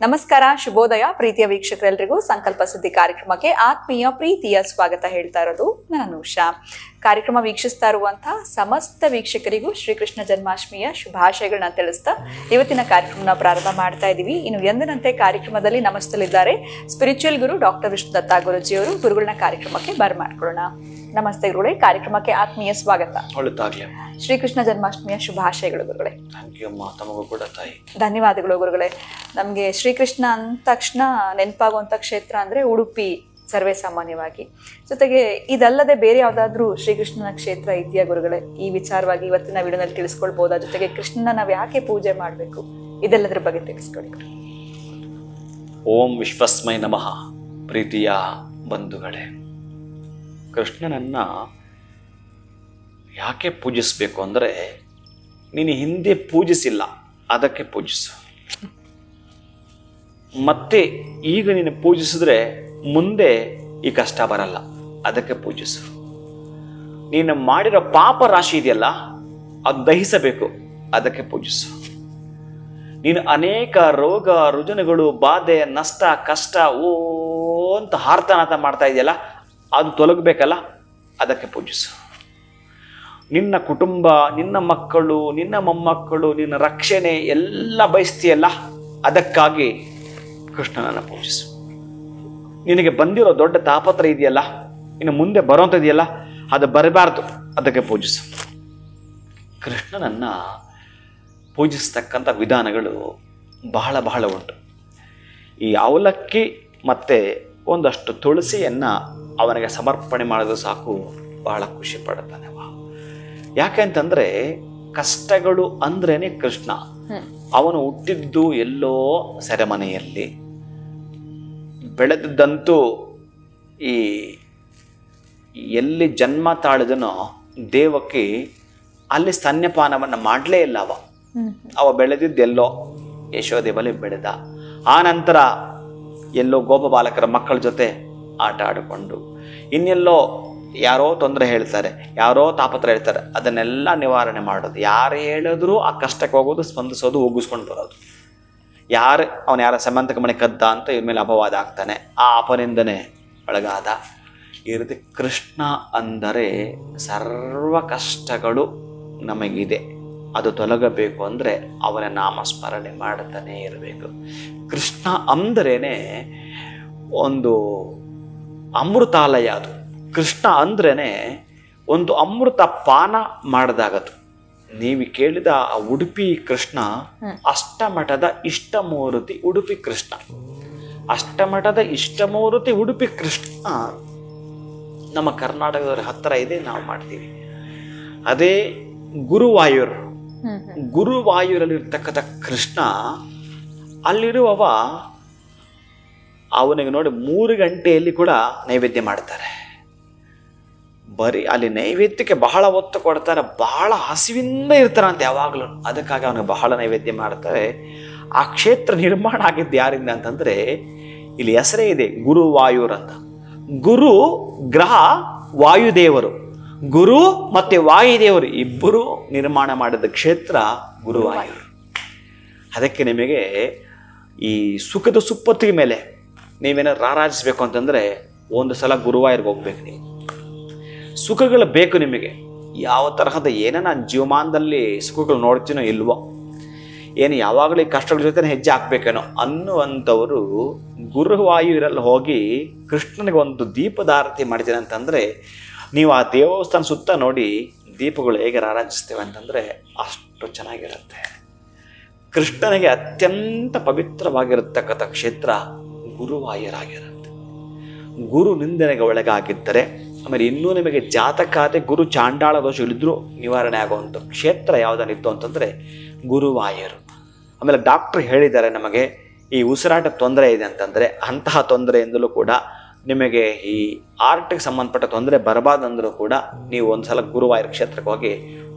ನಮಸ್ಕಾರ, ಶುಭೋದಯ ಪ್ರೀತಿಯ ವೀಕ್ಷಕರೆಲ್ಲರಿಗೂ ಸಂಕಲ್ಪ ಸುದ್ದಿ ಕಾರ್ಯಕ್ರಮಕ್ಕೆ ಆತ್ಮೀಯ ಪ್ರೀತಿಯ ಸ್ವಾಗತ ಹೇಳ್ತಾ ಇರೋದು ನಾನು ಉಷಾ. ಕಾರ್ಯಕ್ರಮ ವೀಕ್ಷಿಸ್ತಾ ಇರುವಂತಹ ಸಮಸ್ತ ವೀಕ್ಷಕರಿಗೂ ಶ್ರೀಕೃಷ್ಣ ಜನ್ಮಾಷ್ಟಮಿಯ ಶುಭಾಶಯಗಳನ್ನ ತಿಳಿಸ್ತಾ ಇವತ್ತಿನ ಕಾರ್ಯಕ್ರಮನ ಪ್ರಾರಂಭ ಮಾಡ್ತಾ ಇದ್ದೀವಿ. ಇನ್ನು ಎಂದಿನಂತೆ ಕಾರ್ಯಕ್ರಮದಲ್ಲಿ ನಮಸ್ತಲಿದ್ದಾರೆ ಸ್ಪಿರಿಚುವಲ್ ಗುರು ಡಾಕ್ಟರ್ ವಿಷ್ಣು ದತ್ತಾ ಗುರುಜಿಯವರು. ಗುರುಗಳನ್ನ ಕಾರ್ಯಕ್ರಮಕ್ಕೆ ಬರ್ಮಾಡ್ಕೊಳ್ಳೋಣ. ನಮಸ್ತೆ ಗುರುಗಳೇ, ಕಾರ್ಯಕ್ರಮಕ್ಕೆ ಆತ್ಮೀಯ ಸ್ವಾಗತ. ಶ್ರೀಕೃಷ್ಣ ಜನ್ಮಾಷ್ಟಮಿಯ ಶುಭಾಶಯಗಳು ಗುರುಗಳೇ. ಧನ್ಯವಾದಗಳು ಗುರುಗಳೇ. ನಮಗೆ ಶ್ರೀಕೃಷ್ಣ ಅಂದ ತಕ್ಷಣ ನೆನಪಾಗುವಂಥ ಕ್ಷೇತ್ರ ಅಂದರೆ ಉಡುಪಿ ಸರ್ವೇ ಸಾಮಾನ್ಯವಾಗಿ. ಜೊತೆಗೆ ಇದಲ್ಲದೆ ಬೇರೆ ಯಾವುದಾದ್ರೂ ಶ್ರೀಕೃಷ್ಣನ ಕ್ಷೇತ್ರ ಇದೆಯಾ ಗುರುಗಳೇ? ಈ ವಿಚಾರವಾಗಿ ಇವತ್ತಿನ ವಿಡಿಯೋನಲ್ಲಿ ತಿಳಿಸ್ಕೊಳ್ಬೋದಾ? ಜೊತೆಗೆ ಕೃಷ್ಣನ ನಾವು ಯಾಕೆ ಪೂಜೆ ಮಾಡಬೇಕು, ಇದೆಲ್ಲದರ ಬಗ್ಗೆ ತಿಳಿಸ್ಕೊಡಿ. ಓಂ ವಿಶ್ವಸ್ಮೈ ನಮಃ. ಪ್ರೀತಿಯ ಬಂಧುಗಳೇ, ಕೃಷ್ಣನನ್ನ ಯಾಕೆ ಪೂಜಿಸಬೇಕು ಅಂದರೆ, ನೀನು ಹಿಂದೆ ಪೂಜಿಸಿಲ್ಲ, ಅದಕ್ಕೆ ಪೂಜಿಸು. ಮತ್ತೆ ಈಗ ನೀನು ಪೂಜಿಸಿದ್ರೆ ಮುಂದೆ ಈ ಕಷ್ಟ ಬರಲ್ಲ, ಅದಕ್ಕೆ ಪೂಜಿಸು. ನೀನು ಮಾಡಿರೋ ಪಾಪ ರಾಶಿ ಇದೆಯಲ್ಲ, ಅದು ದಹಿಸಬೇಕು, ಅದಕ್ಕೆ ಪೂಜಿಸು. ನೀನು ಅನೇಕ ರೋಗ ರುಜಿನಗಳು, ಬಾಧೆ, ನಷ್ಟ, ಕಷ್ಟ ಅಂತ ಹಾರ್ತನಾಥ ಮಾಡ್ತಾ ಇದೆಯಲ್ಲ, ಅದು ತೊಲಗಬೇಕಲ್ಲ, ಅದಕ್ಕೆ ಪೂಜಿಸು. ನಿನ್ನ ಕುಟುಂಬ, ನಿನ್ನ ಮಕ್ಕಳು, ನಿನ್ನ ಮೊಮ್ಮಕ್ಕಳು, ನಿನ್ನ ರಕ್ಷಣೆ ಎಲ್ಲ ಬಯಸ್ತೀಯಲ್ಲ, ಅದಕ್ಕಾಗಿ ಕೃಷ್ಣನನ್ನು ಪೂಜಿಸು. ನಿನಗೆ ಬಂದಿರೋ ದೊಡ್ಡ ತಾಪತ್ರ ಇದೆಯಲ್ಲ, ಇನ್ನು ಮುಂದೆ ಬರೋಂಥದ್ದಿದೆಯಲ್ಲ, ಅದು ಬರಬಾರ್ದು, ಅದಕ್ಕೆ ಪೂಜಿಸು. ಕೃಷ್ಣನನ್ನ ಪೂಜಿಸ್ತಕ್ಕಂಥ ವಿಧಾನಗಳು ಬಹಳ ಬಹಳ ಉಂಟು. ಈ ಅವಲಕ್ಕಿ ಮತ್ತು ಒಂದಷ್ಟು ತುಳಸಿಯನ್ನು ಅವನಿಗೆ ಸಮರ್ಪಣೆ ಮಾಡಿದ್ರೆ ಸಾಕು, ಬಹಳ ಖುಷಿ ಪಡ್ತಾನೆ ಅವ. ಯಾಕೆಂತಂದರೆ ಕಷ್ಟಗಳು ಅಂದ್ರೇನೆ ಕೃಷ್ಣ. ಅವನು ಹುಟ್ಟಿದ್ದು ಎಲ್ಲೋ ಸೆರೆಮನೆಯಲ್ಲಿ, ಬೆಳೆದಿದ್ದಂತೂ ಈ ಎಲ್ಲಿ ಜನ್ಮ ತಾಳಿದನೋ ದೇವಕ್ಕೆ ಅಲ್ಲಿ ಸ್ತನ್ಯಪಾನವನ್ನು ಮಾಡಲೇ ಇಲ್ಲ. ಅವ ಬೆಳೆದಿದ್ದೆಲ್ಲೋ ಯಶೋದೆ ಬಳಿ ಬೆಳೆದ. ಆ ನಂತರ ಎಲ್ಲೋ ಗೋಪಬಾಲಕರ ಮಕ್ಕಳ ಜೊತೆ ಆಟ ಆಡಿಕೊಂಡು, ಇನ್ನೆಲ್ಲೋ ಯಾರೋ ತೊಂದರೆ ಹೇಳ್ತಾರೆ, ಯಾರೋ ತಾಪತ್ರ ಹೇಳ್ತಾರೆ, ಅದನ್ನೆಲ್ಲ ನಿವಾರಣೆ ಮಾಡೋದು. ಯಾರು ಹೇಳಿದ್ರು ಆ ಕಷ್ಟಕ್ಕೆ ಹೋಗೋದು, ಸ್ಪಂದಿಸೋದು, ಹೋಗಿಸ್ಕೊಂಡು ಬರೋದು. ಅವನು ಯಾರ ಸಮಂತಕ ಮನೆ ಕದ್ದ ಅಂತ ಇವ್ರ ಮೇಲೆ ಅಪವಾದ ಆಗ್ತಾನೆ, ಆ ಅಪನಿಂದನೆ ಒಳಗಾದ. ಈ ರೀತಿ ಕೃಷ್ಣ ಅಂದರೆ ಸರ್ವ ಕಷ್ಟಗಳು ನಮಗಿದೆ, ಅದು ತೊಲಗಬೇಕು ಅಂದರೆ ಅವನ ನಾಮಸ್ಮರಣೆ ಮಾಡುತ್ತಾನೇ ಇರಬೇಕು. ಕೃಷ್ಣ ಅಂದ್ರೇನೆ ಒಂದು ಅಮೃತಾಲಯ. ಅದು ಕೃಷ್ಣ ಅಂದ್ರೇನೆ ಒಂದು ಅಮೃತ ಪಾನ ಮಾಡಿದಾಗದು. ನೀವು ಕೇಳಿದ ಆ ಉಡುಪಿ ಕೃಷ್ಣ ಅಷ್ಟಮಠದ ಇಷ್ಟಮೂರ್ತಿ ಉಡುಪಿ ಕೃಷ್ಣ. ಅಷ್ಟಮಠದ ಇಷ್ಟಮೂರ್ತಿ ಉಡುಪಿ ಕೃಷ್ಣ ನಮ್ಮ ಕರ್ನಾಟಕದವರ ಹತ್ತಿರ ಇದೆ, ನಾವು ಮಾಡ್ತೀವಿ. ಅದೇ ಗುರುವಾಯೂರಲ್ಲಿರ್ತಕ್ಕಂಥ ಕೃಷ್ಣ, ಅಲ್ಲಿರುವವ ಅವನಿಗೆ ನೋಡಿ 3 ಗಂಟೆಯಲ್ಲಿ ಕೂಡ ನೈವೇದ್ಯ ಮಾಡ್ತಾರೆ. ಬರೀ ಅಲ್ಲಿ ನೈವೇದ್ಯಕ್ಕೆ ಬಹಳ ಒತ್ತು ಕೊಡ್ತಾರೆ, ಬಹಳ ಹಸಿವಿಂದ ಇರ್ತಾರಂತೆ ಯಾವಾಗಲೂ. ಅದಕ್ಕಾಗಿ ಅವನಿಗೆ ಬಹಳ ನೈವೇದ್ಯ ಮಾಡ್ತಾರೆ. ಆ ಕ್ಷೇತ್ರ ನಿರ್ಮಾಣ ಆಗಿದ್ದು ಯಾರಿಂದ ಅಂತಂದರೆ, ಇಲ್ಲಿ ಹೆಸರೇ ಇದೆ ಗುರುವಾಯೂರ್ ಅಂತ. ಗುರು ಗ್ರಹ, ವಾಯುದೇವರು, ಗುರು ಮತ್ತು ವಾಯುದೇವರು ಇಬ್ಬರು ನಿರ್ಮಾಣ ಮಾಡಿದ ಕ್ಷೇತ್ರ ಗುರುವಾಯೂರು. ಅದಕ್ಕೆ ನಿಮಗೆ ಈ ಸುಖದ ಸುಪ್ಪತ್ತಿಗೆ ಮೇಲೆ ನೀವೇನಾದ್ರು ರಾರಾಜಿಸ್ಬೇಕು ಅಂತಂದರೆ ಒಂದು ಸಲ ಗುರುವಾಯೂರ್ಗೆ ಹೋಗ್ಬೇಕು. ನೀವು ಸುಖಗಳು ಬೇಕು ನಿಮಗೆ. ಯಾವ ತರಹದ ಏನೋ ನಾನು ಜೀವಮಾನದಲ್ಲಿ ಸುಖಗಳು ನೋಡ್ತೀನೋ ಇಲ್ವೋ, ಏನು ಯಾವಾಗಲೂ ಈ ಕಷ್ಟಗಳ ಜೊತೆ ಹೆಜ್ಜೆ ಹಾಕ್ಬೇಕೇನೋ ಅನ್ನುವಂಥವರು ಗುರುವಾಯೂರಲ್ಲಿ ಹೋಗಿ ಕೃಷ್ಣನಿಗೆ ಒಂದು ದೀಪದಾರತಿ ಮಾಡ್ತೀನಿ ಅಂತಂದರೆ, ನೀವು ಆ ದೇವಸ್ಥಾನ ಸುತ್ತ ನೋಡಿ ದೀಪಗಳು ಹೇಗೆ ರಾರಾಜಿಸ್ತೇವೆ ಅಂತಂದರೆ ಅಷ್ಟು ಚೆನ್ನಾಗಿರುತ್ತೆ. ಕೃಷ್ಣನಿಗೆ ಅತ್ಯಂತ ಪವಿತ್ರವಾಗಿರತಕ್ಕಂಥ ಕ್ಷೇತ್ರ ಗುರುವಾಯೂರಾಗಿರುತ್ತೆ. ಗುರು ನಿಂದನೆಗೆ ಒಳಗಾಗಿದ್ದರೆ, ಆಮೇಲೆ ಇನ್ನೂ ನಿಮಗೆ ಜಾತಕಾತೆ ಗುರು ಚಾಂಡಾಳ ದೋಷಗಳಿದ್ರೂ ನಿವಾರಣೆ ಆಗುವಂಥ ಕ್ಷೇತ್ರ ಯಾವುದನ್ನಿತ್ತು ಅಂತಂದರೆ ಗುರುವಾಯೂರು. ಆಮೇಲೆ ಡಾಕ್ಟ್ರು ಹೇಳಿದ್ದಾರೆ ನಮಗೆ, ಈ ಉಸಿರಾಟ ತೊಂದರೆ ಇದೆ ಅಂತಂದರೆ ಅಂತಹ ತೊಂದರೆಯಿಂದಲೂ ಕೂಡ ನಿಮಗೆ ಈ ಆರ್ಟಿಗೆ ಸಂಬಂಧಪಟ್ಟ ತೊಂದರೆ ಬರಬಾರ್ದಂದ್ರೂ ಕೂಡ ನೀವು ಒಂದು ಸಲ ಗುರುವಾಯೂರು ಕ್ಷೇತ್ರಕ್ಕೆ ಹೋಗಿ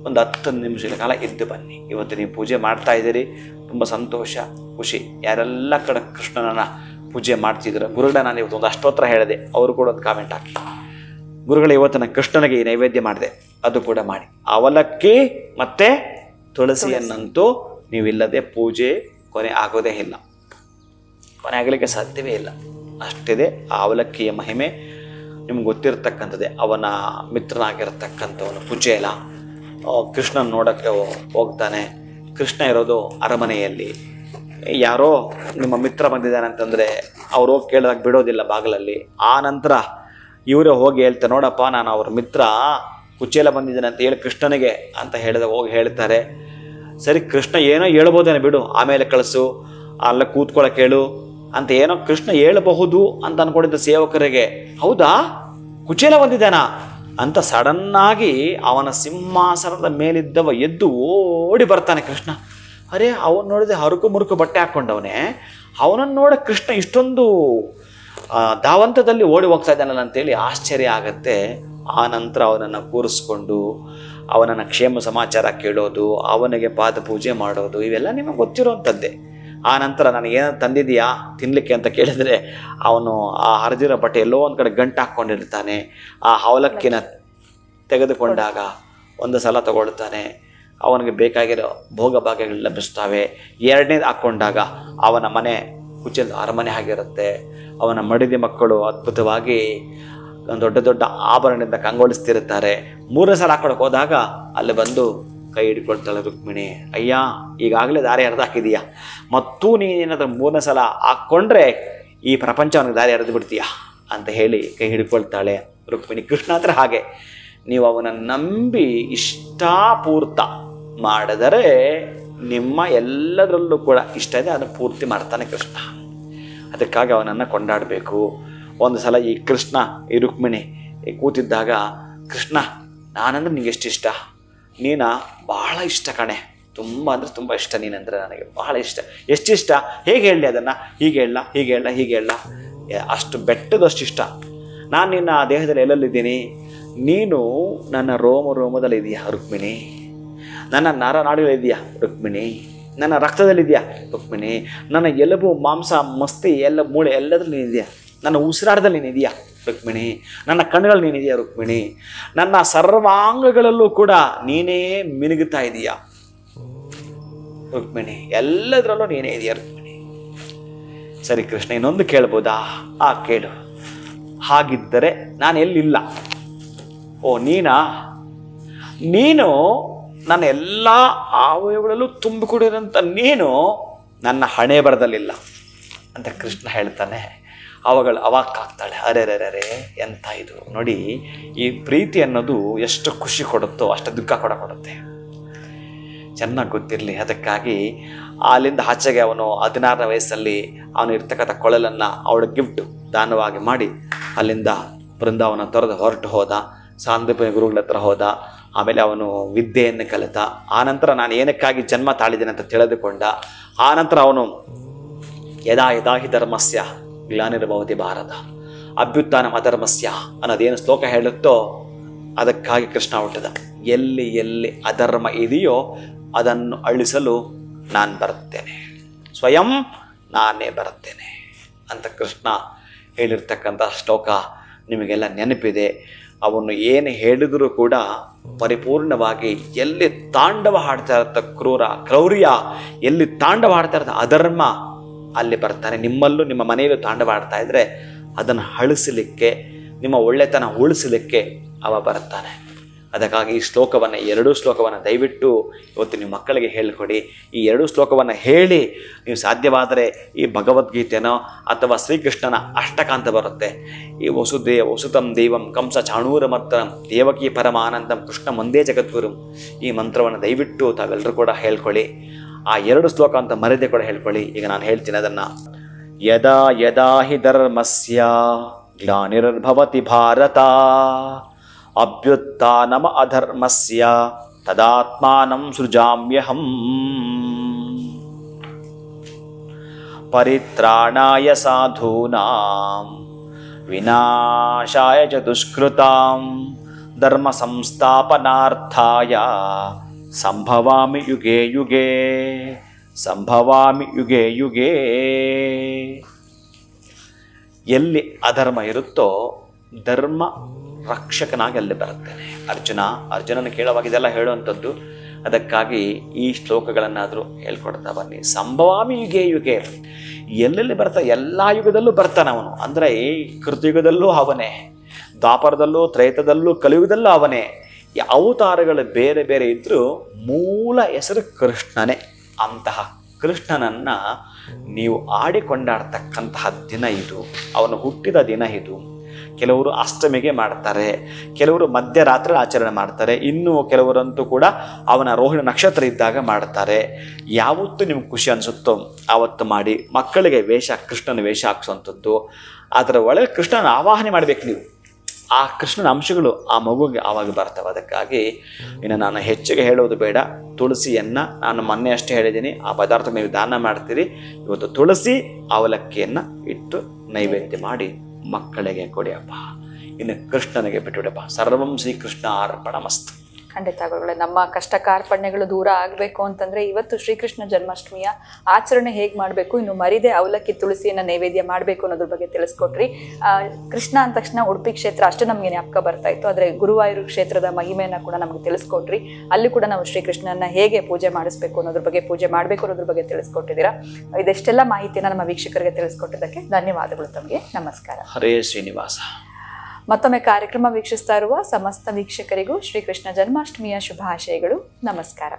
ಒಂದು 10 ನಿಮಿಷಗಳ ಕಾಲ ಇದ್ದು ಬನ್ನಿ. ಇವತ್ತು ನೀವು ಪೂಜೆ ಮಾಡ್ತಾ ಇದ್ದೀರಿ, ತುಂಬ ಸಂತೋಷ, ಖುಷಿ. ಯಾರೆಲ್ಲ ಕಡೆ ಕೃಷ್ಣನನ್ನ ಪೂಜೆ ಮಾಡ್ತಿದ್ರು, ಗುರುಗಳ ನಾನು ಇವತ್ತು ಒಂದು ಅಷ್ಟೋತ್ತರ ಹೇಳಿದೆ, ಅವರು ಕೂಡ ಒಂದು ಕಾಮೆಂಟ್ ಹಾಕಿ. ಗುರುಗಳು ಇವತ್ತಿನ ಕೃಷ್ಣನಿಗೆ ಈ ನೈವೇದ್ಯ ಮಾಡಿದೆ, ಅದು ಕೂಡ ಮಾಡಿ. ಅವಲಕ್ಕಿ ಮತ್ತು ತುಳಸಿಯನ್ನಂತೂ ನೀವಿಲ್ಲದೆ ಪೂಜೆ ಕೊನೆ ಆಗೋದೇ ಇಲ್ಲ, ಕೊನೆ ಆಗಲಿಕ್ಕೆ ಸಾಧ್ಯವೇ ಇಲ್ಲ. ಅಷ್ಟಿದೆ ಆ ಅವಲಕ್ಕಿಯ ಮಹಿಮೆ. ನಿಮ್ಗೆ ಗೊತ್ತಿರತಕ್ಕಂಥದ್ದೇ. ಅವನ ಮಿತ್ರನಾಗಿರತಕ್ಕಂಥವನು ಕುಚೇಲ ಕೃಷ್ಣನ ನೋಡೋಕ್ಕೆ ಹೋಗ್ತಾನೆ. ಕೃಷ್ಣ ಇರೋದು ಅರಮನೆಯಲ್ಲಿ. ಯಾರೋ ನಿಮ್ಮ ಮಿತ್ರ ಬಂದಿದ್ದಾನೆ ಅಂತಂದರೆ ಅವ್ರು ಹೋಗಿ ಕೇಳಿದಾಗ ಬಿಡೋದಿಲ್ಲ ಬಾಗಿಲಲ್ಲಿ. ಆ ನಂತರ ಇವರೇ ಹೋಗಿ ಹೇಳ್ತಾರೆ, ನೋಡಪ್ಪ ನಾನು ಅವ್ರ ಮಿತ್ರ ಕುಚೇಲ ಬಂದಿದ್ದಾನೆ ಅಂತ ಹೇಳಿ ಕೃಷ್ಣನಿಗೆ ಅಂತ ಹೇಳಿದಾಗ ಹೋಗಿ ಹೇಳ್ತಾರೆ. ಸರಿ, ಕೃಷ್ಣ ಏನೋ ಹೇಳ್ಬೋದೇನೆ, ಬಿಡು ಆಮೇಲೆ ಕಳಿಸು, ಅಲ್ಲ ಕೂತ್ಕೊಳ್ಳೋಕೆ ಹೇಳು ಅಂತ ಏನೋ ಕೃಷ್ಣ ಹೇಳಬಹುದು ಅಂತ ಅಂದ್ಕೊಂಡಿದ್ದ ಸೇವಕರಿಗೆ. ಹೌದಾ, ಕುಚೇಲ ಬಂದಿದ್ದಾನಾ ಅಂತ ಸಡನ್ನಾಗಿ ಅವನ ಸಿಂಹಾಸನದ ಮೇಲಿದ್ದವ ಎದ್ದು ಓಡಿ ಬರ್ತಾನೆ ಕೃಷ್ಣ. ಅರೆ, ಅವನು ನೋಡಿದೆ ಹರುಕು ಮುರುಕು ಬಟ್ಟೆ ಹಾಕ್ಕೊಂಡವನೇ, ಅವನನ್ನು ನೋಡ ಕೃಷ್ಣ ಇಷ್ಟೊಂದು ಧಾವಂತದಲ್ಲಿ ಓಡಿ ಹೋಗ್ತಾ ಇದ್ದಾನಲ್ಲ ಅಂತೇಳಿ ಆಶ್ಚರ್ಯ ಆಗತ್ತೆ. ಆ ನಂತರ ಅವನನ್ನು ಕೂರಿಸ್ಕೊಂಡು ಅವನನ್ನು ಕ್ಷೇಮ ಸಮಾಚಾರ ಕೇಳೋದು, ಅವನಿಗೆ ಪಾದ ಪೂಜೆ ಮಾಡೋದು, ಇವೆಲ್ಲ ನಿಮಗೆ ಗೊತ್ತಿರೋವಂಥದ್ದೇ. ಆ ನಂತರ ನನಗೆ ಏನೋ ತಂದಿದೆಯಾ ತಿನ್ನಲಿಕ್ಕೆ ಅಂತ ಕೇಳಿದರೆ ಅವನು ಆ ಹರಿದಿರೋ ಬಟ್ಟೆ ಎಲ್ಲೋ ಒಂದು ಕಡೆ ಗಂಟು ಹಾಕ್ಕೊಂಡಿರ್ತಾನೆ. ಆ ಅವಲಕ್ಕಿನ ತೆಗೆದುಕೊಂಡಾಗ ಒಂದು ಸಲ ತಗೊಳ್ತಾನೆ, ಅವನಿಗೆ ಬೇಕಾಗಿರೋ ಭೋಗ ಭಾಗ್ಯಗಳು ಲಭಿಸ್ತವೆ. ಎರಡನೇದು ಹಾಕ್ಕೊಂಡಾಗ ಅವನ ಮನೆ ಕುಚೇಲ ಅರಮನೆ ಆಗಿರುತ್ತೆ. ಅವನ ಮಡಿದಿ ಮಕ್ಕಳು ಅದ್ಭುತವಾಗಿ ದೊಡ್ಡ ದೊಡ್ಡ ಆಭರಣದಿಂದ ಕಂಗೊಳಿಸ್ತಿರ್ತಾರೆ. ಮೂರನೇ ಸಲ ಹಾಕ್ಕೊಳಕ್ಕೆ ಹೋದಾಗ ಅಲ್ಲಿ ಬಂದು ಕೈ ಹಿಡ್ಕೊಳ್ತಾಳೆ ರುಕ್ಮಿಣಿ. ಅಯ್ಯ, ಈಗಾಗಲೇ ದಾರಿ ಹರಿದಾಕಿದೀಯಾ, ಮತ್ತೂ ನೀನೇನಾದ್ರೂ ಮೂರನೇ ಸಲ ಹಾಕ್ಕೊಂಡ್ರೆ ಈ ಪ್ರಪಂಚ ಅವನಿಗೆ ದಾರಿ ಹರಿದು ಬಿಡ್ತೀಯಾ ಅಂತ ಹೇಳಿ ಕೈ ಹಿಡ್ಕೊಳ್ತಾಳೆ ರುಕ್ಮಿಣಿ. ಕೃಷ್ಣ ಹತ್ರ ಹಾಗೆ, ನೀವು ಅವನನ್ನು ನಂಬಿ ಇಷ್ಟಾಪೂರ್ತ ಮಾಡಿದರೆ ನಿಮ್ಮ ಎಲ್ಲದರಲ್ಲೂ ಕೂಡ ಇಷ್ಟ ಇದೆ, ಅದನ್ನು ಪೂರ್ತಿ ಮಾಡ್ತಾನೆ ಕೃಷ್ಣ. ಅದಕ್ಕಾಗಿ ಅವನನ್ನು ಕೊಂಡಾಡಬೇಕು. ಒಂದು ಸಲ ಈ ಕೃಷ್ಣ ಈ ರುಕ್ಮಿಣಿ ಕೂತಿದ್ದಾಗ, ಕೃಷ್ಣ ನಾನಂದ್ರೆ ನಿಂಗೆ ಎಷ್ಟು ಇಷ್ಟ, ನೀನು ಭಾಳ ಇಷ್ಟ ಕಣೆ, ತುಂಬ ಅಂದರೆ ತುಂಬ ಇಷ್ಟ ನೀನಂದರೆ ನನಗೆ ಭಾಳ ಇಷ್ಟ. ಎಷ್ಟು ಇಷ್ಟ, ಹೇಗೆ ಹೇಳಲಿ ಅದನ್ನು, ಹೀಗೆ ಹೇಳ ಹೀಗೆ ಹೇಳ ಹೀಗೆ ಹೇಳ, ಅಷ್ಟು ಬೆಟ್ಟದಷ್ಟು ಇಷ್ಟ. ನಾನು ನಿನ್ನ ದೇಹದಲ್ಲಿ ಎಲ್ಲೆಲ್ಲಿದ್ದೀನಿ, ನೀನು ನನ್ನ ರೋಮ ರೋಮದಲ್ಲಿ ಇದೆಯಾ ರುಕ್ಮಿಣಿ, ನನ್ನ ನರನಾಡಿಗಳಿದೆಯಾ ರುಕ್ಮಿಣಿ, ನನ್ನ ರಕ್ತದಲ್ಲಿದೆಯಾ ರುಕ್ಮಿಣಿ, ನನ್ನ ಎಲುಬು ಮಾಂಸ ಮಸ್ತಿ ಎಲ್ಲ ಮೂಳೆ ಎಲ್ಲದ್ರಲ್ಲಿ ನೀನಿದೆಯಾ, ನನ್ನ ಉಸಿರಾಟದಲ್ಲಿ ನೀನಿದೆಯಾ ರುಕ್ಮಿಣಿ, ನನ್ನ ಕಣ್ಣುಗಳು ನೀನಿದೆಯಾ ರುಕ್ಮಿಣಿ, ನನ್ನ ಸರ್ವಾಂಗಗಳಲ್ಲೂ ಕೂಡ ನೀನೇ ಮಿನುಗುತ್ತಾ ಇದೆಯಾ ರುಕ್ಮಿಣಿ, ಎಲ್ಲದರಲ್ಲೂ ನೀನೇ ಇದೆಯಾ ರುಕ್ಮಿಣಿ. ಸರಿ ಕೃಷ್ಣ, ಇನ್ನೊಂದು ಕೇಳ್ಬೋದಾ? ಕೇಳು. ಹಾಗಿದ್ದರೆ ನಾನು ಎಲ್ಲಿಲ್ಲ. ಓ ನೀನು ನನ್ನ ಎಲ್ಲ ಅವಯವಗಳಲ್ಲೂ ತುಂಬಿಕೊಂಡಿರೋಂಥ ನೀನು ನನ್ನ ಹಣೆ ಬರದಲ್ಲಿಲ್ಲ ಅಂತ ಕೃಷ್ಣ ಹೇಳ್ತಾನೆ. ಅವಗಳು ಅವಾಕ್ಕಾಗ್ತಾಳೆ. ಅರೆ ಎಂಥ ಇದು ನೋಡಿ, ಈ ಪ್ರೀತಿ ಅನ್ನೋದು ಎಷ್ಟು ಖುಷಿ ಕೊಡುತ್ತೋ ಅಷ್ಟು ದುಃಖ ಕೊಡುತ್ತೆ. ಚೆನ್ನಾಗಿ ಗೊತ್ತಿರಲಿ. ಅದಕ್ಕಾಗಿ ಅಲ್ಲಿಂದ ಆಚೆಗೆ ಅವನು 16ನೇ ವಯಸ್ಸಲ್ಲಿ ಅವನು ಇರ್ತಕ್ಕಂಥ ಕೊಳಲನ್ನು ಅವಳ ಗಿಫ್ಟ್ ದಾನವಾಗಿ ಮಾಡಿ ಅಲ್ಲಿಂದ ಬೃಂದಾವನ ತೊರೆದು ಹೊರಟು ಹೋದ. ಸಾಂದೀಪನಿ ಗುರುಗಳ ಹತ್ರ ಹೋದ. ಆಮೇಲೆ ಅವನು ವಿದ್ಯೆಯನ್ನು ಕಲಿತ. ಆನಂತರ ನಾನು ಏನಕ್ಕಾಗಿ ಜನ್ಮ ತಾಳಿದ್ದೇನೆ ಅಂತ ತಿಳಿದುಕೊಂಡ. ಆನಂತರ ಅವನು ಯದಾ ಯದಾ ಹಿ ಧರ್ಮಸ್ಯ ಗ್ಲಾನಿರ್ಭವತಿ ಭಾರತ ಅಭ್ಯುತ್ಥಾನಂ ಅಧರ್ಮಸ್ಯ ಅನ್ನೋದೇನು ಶ್ಲೋಕ ಹೇಳುತ್ತೋ ಅದಕ್ಕಾಗಿ ಕೃಷ್ಣ ಹುಟ್ಟಿದ. ಎಲ್ಲಿ ಎಲ್ಲಿ ಅಧರ್ಮ ಇದೆಯೋ ಅದನ್ನು ಅಳಿಸಲು ನಾನು ಬರುತ್ತೇನೆ, ಸ್ವಯಂ ನಾನೇ ಬರುತ್ತೇನೆ ಅಂತ ಕೃಷ್ಣ ಹೇಳಿರ್ತಕ್ಕಂಥ ಶ್ಲೋಕ ನಿಮಗೆಲ್ಲ ನೆನಪಿದೆ. ಅವನು ಏನು ಹೇಳಿದರೂ ಕೂಡ ಪರಿಪೂರ್ಣವಾಗಿ ಎಲ್ಲಿ ತಾಂಡವ ಹಾಡ್ತಾ ಇರತ್ತ ಕ್ರೌರ್ಯ, ಎಲ್ಲಿ ತಾಂಡವ ಹಾಡ್ತಾ ಇರತ್ತ ಅಧರ್ಮ, ಅಲ್ಲಿ ಬರ್ತಾನೆ. ನಿಮ್ಮಲ್ಲೂ ನಿಮ್ಮ ಮನೆಯಲ್ಲೂ ತಾಂಡವ ಆಡ್ತಾ ಇದ್ದರೆ ಅದನ್ನು ಅಳಿಸಲಿಕ್ಕೆ, ನಿಮ್ಮ ಒಳ್ಳೆತನ ಉಳಿಸಲಿಕ್ಕೆ ಅವ ಬರ್ತಾನೆ. ಅದಕ್ಕಾಗಿ ಈ ಶ್ಲೋಕವನ್ನು, 2 ಶ್ಲೋಕವನ್ನು ದಯವಿಟ್ಟು ಇವತ್ತು ನಿಮ್ಮ ಮಕ್ಕಳಿಗೆ ಹೇಳಿಕೊಡಿ. ಈ 2 ಶ್ಲೋಕವನ್ನು ಹೇಳಿ ನೀವು ಸಾಧ್ಯವಾದರೆ ಈ ಭಗವದ್ಗೀತೆನೋ ಅಥವಾ ಶ್ರೀಕೃಷ್ಣನ ಅಷ್ಟಕಾಂತ ಬರುತ್ತೆ, ಈ ವಸುತಂ ದೇವಂ ಕಂಸ ಚಾಣೂರಮರ್ತನಂ ದೇವಕಿ ಪರಮಾನಂದಂ ಕೃಷ್ಣ ಮಂದೇ ಜಗದ್ಗುರುಂ, ಈ ಮಂತ್ರವನ್ನು ದಯವಿಟ್ಟು ತಾವೆಲ್ಲರೂ ಕೂಡ ಹೇಳ್ಕೊಳ್ಳಿ. ಆ 2 ಶ್ಲೋಕ ಅಂತ ಮರೆದೇ ಕೂಡ ಹೇಳ್ಕೊಳ್ಳಿ. ಈಗ ನಾನು ಹೇಳ್ತೀನಿ ಅದನ್ನು. ಯದಾ ಯದಾ ಹಿ ಧರ್ಮಸ್ಯ ಗ್ಲಾನಿರ್ಭವತಿ ಭಾರತ ಅಭ್ಯುತ್ಥಾನಮ ಅಧರ್ಮಸ್ಯ ತದಾತ್ಮಾನಂ ಸೃಜಾಮ್ಯಹಂ ಪರಿತ್ರಾಣಾಯ ಸಾಧೂನಾಂ ವಿನಾಶಾಯ ಚ ದುಷ್ಕೃತಾಂ ಧರ್ಮ ಸಂಸ್ಥಾಪನಾರ್ಥಾಯ ಸಂಭವಾಮಿ ಯುಗೇ ಯುಗೇ ಸಂಭವಾಮಿ ಯುಗೇ ಯುಗೇ. ಎಲ್ಲಿ ಅಧರ್ಮ ಇರುತ್ತೋ ಧರ್ಮ ರಕ್ಷಕನಾಗಿ ಅಲ್ಲಿ ಬರುತ್ತೇನೆ. ಅರ್ಜುನನ ಕೇಳುವಾಗ ಇದೆಲ್ಲ ಹೇಳುವಂಥದ್ದು. ಅದಕ್ಕಾಗಿ ಈ ಶ್ಲೋಕಗಳನ್ನಾದರೂ ಹೇಳ್ಕೊಡ್ತಾ ಬನ್ನಿ. ಸಂಭವಾಮಿ ಯುಗೆ ಯುಗೆ, ಎಲ್ಲೆಲ್ಲಿ ಬರ್ತಾನೆ, ಎಲ್ಲ ಯುಗದಲ್ಲೂ ಬರ್ತಾನೆ ಅವನು. ಅಂದರೆ ಈ ಕೃತಯುಗದಲ್ಲೂ ಅವನೇ, ದ್ವಾಪರದಲ್ಲೂ, ತ್ರೈತದಲ್ಲೂ, ಕಲಿಯುಗದಲ್ಲೂ ಅವನೇ. ಈ ಅವತಾರಗಳು ಬೇರೆ ಬೇರೆ ಇದ್ದರೂ ಮೂಲ ಹೆಸರು ಕೃಷ್ಣನೇ. ಅಂತಹ ಕೃಷ್ಣನನ್ನು ನೀವು ಆಡಿಕೊಂಡಾಡ್ತಕ್ಕಂತಹ ದಿನ ಇದು, ಅವನು ಹುಟ್ಟಿದ ದಿನ ಇದು. ಕೆಲವರು ಅಷ್ಟಮಿಗೆ ಮಾಡ್ತಾರೆ, ಕೆಲವರು ಮಧ್ಯರಾತ್ರಿ ಆಚರಣೆ ಮಾಡ್ತಾರೆ, ಇನ್ನು ಕೆಲವರಂತೂ ಕೂಡ ಅವನ ರೋಹಿಣಿ ನಕ್ಷತ್ರ ಇದ್ದಾಗ ಮಾಡ್ತಾರೆ. ಯಾವತ್ತು ನಿಮ್ಗೆ ಖುಷಿ ಅನಿಸುತ್ತೋ ಆವತ್ತು ಮಾಡಿ. ಮಕ್ಕಳಿಗೆ ಕೃಷ್ಣನ ವೇಷ ಹಾಕ್ಸುವಂಥದ್ದು, ಅದರ ಒಳಗೆ ಕೃಷ್ಣನ ಆವಾಹನೆ ಮಾಡಬೇಕು ನೀವು. ಆ ಕೃಷ್ಣನ ಅಂಶಗಳು ಆ ಮಗುಗೆ ಆವಾಗ ಬರ್ತವೆ. ಅದಕ್ಕಾಗಿ ಇನ್ನು ನಾನು ಹೆಚ್ಚಿಗೆ ಹೇಳೋದು ಬೇಡ. ತುಳಸಿಯನ್ನು ನಾನು ಮೊನ್ನೆ ಅಷ್ಟೇ ಹೇಳಿದ್ದೀನಿ, ಆ ಪದಾರ್ಥ ನೀವು ದಾನ ಮಾಡ್ತೀರಿ. ಇವತ್ತು ತುಳಸಿ ಅವಲಕ್ಕಿಯನ್ನು ಇಟ್ಟು ನೈವೇದ್ಯ ಮಾಡಿ ಮಕ್ಕಳಿಗೆ ಕೊಡಿಯಪ್ಪ. ಇನ್ನು ಕೃಷ್ಣನಿಗೆ ಬಿಟ್ಟುಬಿಡಪ್ಪ. ಸರ್ವಂ ಶ್ರೀಕೃಷ್ಣ ಅರ್ಪಣಮಸ್ತು. ಖಂಡಿತ ಗುರುಗಳೇ, ನಮ್ಮ ಕಷ್ಟ ಕಾರ್ಪಣ್ಯಗಳು ದೂರ ಆಗಬೇಕು ಅಂತಂದರೆ ಇವತ್ತು ಶ್ರೀಕೃಷ್ಣ ಜನ್ಮಾಷ್ಟಮಿಯ ಆಚರಣೆ ಹೇಗೆ ಮಾಡಬೇಕು, ಇನ್ನು ಮರಿದೆ ಅವಲಕ್ಕಿ ತುಳಸಿಯನ್ನು ನೈವೇದ್ಯ ಮಾಡಬೇಕು ಅನ್ನೋದ್ರ ಬಗ್ಗೆ ತಿಳಿಸ್ಕೊಟ್ರಿ. ಕೃಷ್ಣ ಅಂದ ತಕ್ಷಣ ಉಡುಪಿ ಕ್ಷೇತ್ರ ಅಷ್ಟೇ ನಮಗೆ ಜ್ಞಾಪಕ ಬರ್ತಾ ಇತ್ತು, ಆದರೆ ಗುರುವಾಯೂರು ಕ್ಷೇತ್ರದ ಮಹಿಮೆಯನ್ನು ಕೂಡ ನಮಗೆ ತಿಳಿಸ್ಕೊಟ್ರಿ. ಅಲ್ಲಿ ಕೂಡ ನಾವು ಶ್ರೀಕೃಷ್ಣನ ಹೇಗೆ ಪೂಜೆ ಮಾಡಿಸ್ಬೇಕು ಅನ್ನೋದ್ರ ಬಗ್ಗೆ, ಪೂಜೆ ಮಾಡಬೇಕು ಅನ್ನೋದ್ರ ಬಗ್ಗೆ ತಿಳಿಸ್ಕೊಟ್ಟಿದ್ದೀರಾ. ಇದೆಷ್ಟೆಲ್ಲ ಮಾಹಿತಿಯನ್ನು ನಮ್ಮ ವೀಕ್ಷಕರಿಗೆ ತಿಳಿಸ್ಕೊಟ್ಟಿದ್ದಕ್ಕೆ ಧನ್ಯವಾದಗಳು ತಮಗೆ. ನಮಸ್ಕಾರ. ಹರೇ ಶ್ರೀನಿವಾಸ. ಮತ್ತೊಮ್ಮೆ ಕಾರ್ಯಕ್ರಮ ವೀಕ್ಷಿಸ್ತಾ ಇರುವ ಸಮಸ್ತ ವೀಕ್ಷಕರಿಗೂ ಶ್ರೀಕೃಷ್ಣ ಜನ್ಮಾಷ್ಟಮಿಯ ಶುಭಾಶಯಗಳು. ನಮಸ್ಕಾರ.